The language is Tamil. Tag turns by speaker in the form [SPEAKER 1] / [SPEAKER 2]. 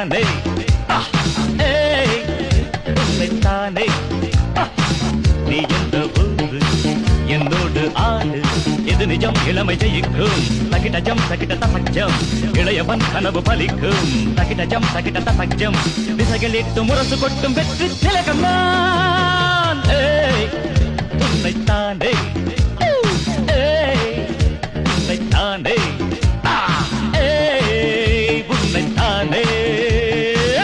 [SPEAKER 1] உன்னைத்தானே ஏய் உன்னைத்தானே நீ என்ற ஊரு என்னோடு ஆடு எது நிஜம் இளமை ஜெயிக்கும் தகிடஜம் தகிட தசஜம் இளையவன் கனவு பலிக்கும் தகிடஜம் தகிட தசஜம் திசைகளிட்டு முரசு கொட்டும் வெற்றி திலகம் நான் உன்னைத்தானே